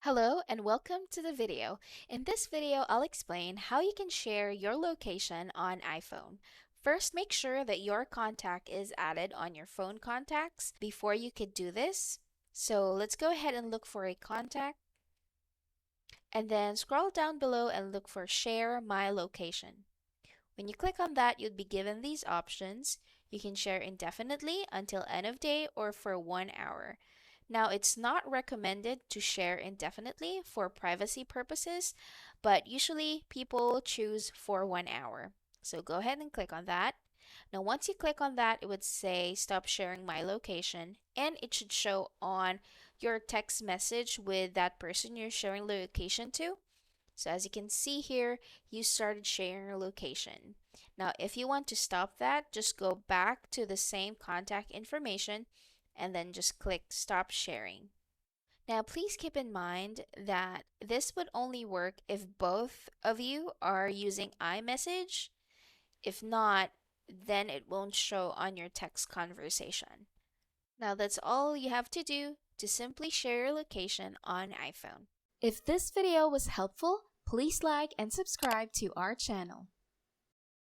Hello and welcome to the video. In this video, I'll explain how you can share your location on iPhone. First, make sure that your contact is added on your phone contacts before you could do this. So let's go ahead and look for a contact and then scroll down below and look for Share My Location. When you click on that, you'll be given these options. You can share indefinitely until end of day or for 1 hour. Now, it's not recommended to share indefinitely for privacy purposes, but usually people choose for 1 hour. So go ahead and click on that. Now, once you click on that, it would say stop sharing my location, and it should show on your text message with that person you're sharing location to. So as you can see here, you started sharing your location. Now, if you want to stop that, just go back to the same contact information and then just click stop sharing. Now, please keep in mind that this would only work if both of you are using iMessage. If not, then it won't show on your text conversation. Now, that's all you have to do to simply share your location on iPhone. If this video was helpful, please like and subscribe to our channel.